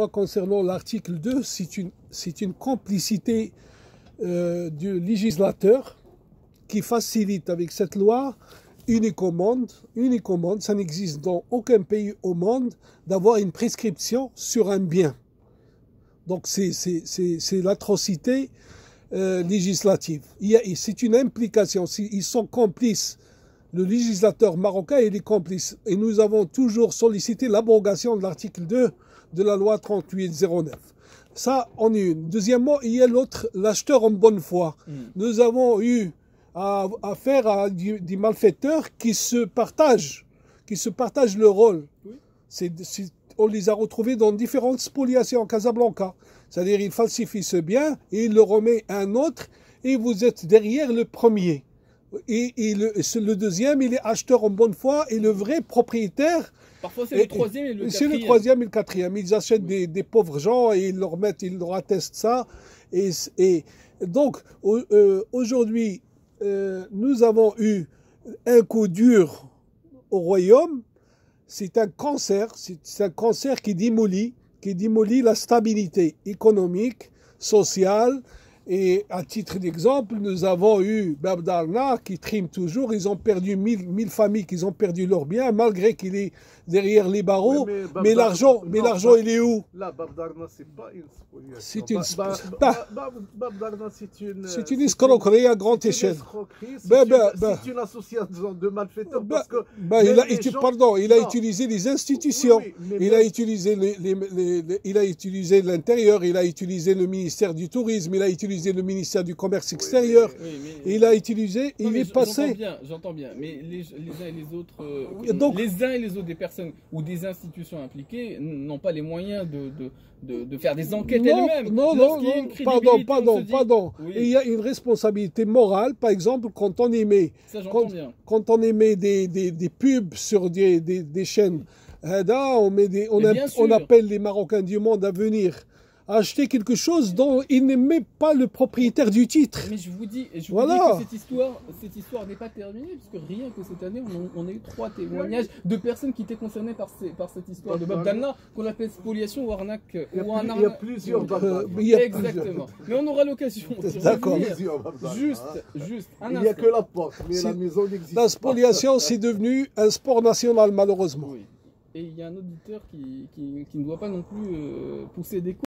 Concernant l'article 2, c'est une complicité du législateur qui facilite avec cette loi unique au monde, ça n'existe dans aucun pays au monde d'avoir une prescription sur un bien. Donc c'est l'atrocité législative. C'est une implication, ils sont complices. Le législateur marocain il est complice. Et nous avons toujours sollicité l'abrogation de l'article 2 de la loi 3809. Ça, en une. Deuxièmement, il y a l'autre, l'acheteur en bonne foi. Nous avons eu affaire à des malfaiteurs qui se partagent le rôle. Oui. On les a retrouvés dans différentes spoliations en Casablanca. C'est-à-dire, ils falsifient ce bien et ils le remettent à un autre et vous êtes derrière le premier. Et le deuxième, il est acheteur en bonne foi et le vrai propriétaire. Parfois, c'est le troisième et le quatrième. C'est le troisième et le quatrième. Ils achètent des pauvres gens et ils leur attestent ça. Et donc, aujourd'hui, nous avons eu un coup dur au royaume. C'est un cancer qui démolit la stabilité économique, sociale. Et à titre d'exemple, nous avons eu Bab Darna qui trime toujours. Ils ont perdu 1000 familles qui ont perdu leurs biens, malgré qu'il est derrière les barreaux. Oui, mais l'argent, il est où? Là, Bab Darna, c'est pas une spoliation. C'est une escroquerie à grande échelle. C'est une association de malfaiteurs. Il a utilisé les institutions. Il a utilisé l'intérieur, il a utilisé le ministère du tourisme, il a utilisé le ministère du commerce extérieur, il a utilisé, il est passé. J'entends bien, mais les uns et les autres, les uns et les autres des personnes ou des institutions impliquées n'ont pas les moyens de faire des enquêtes elles-mêmes. Non, pardon. Oui. Il y a une responsabilité morale, par exemple, quand on émet, des pubs sur des chaînes, on appelle les Marocains du monde à venir acheter quelque chose dont il n'aimait pas le propriétaire du titre. Mais je vous dis que cette histoire n'est pas terminée, parce que rien que cette année, on a eu 3 témoignages de personnes qui étaient concernées par cette histoire de Bab Darna, qu'on appelle spoliation ou arnaque. Il y a plusieurs Exactement. Mais on aura l'occasion de D'accord. Juste un instant. Il n'y a que la porte, mais la maison n'existe pas. La spoliation, c'est devenu un sport national, malheureusement. Oui. Et il y a un auditeur qui ne doit pas non plus pousser des coups.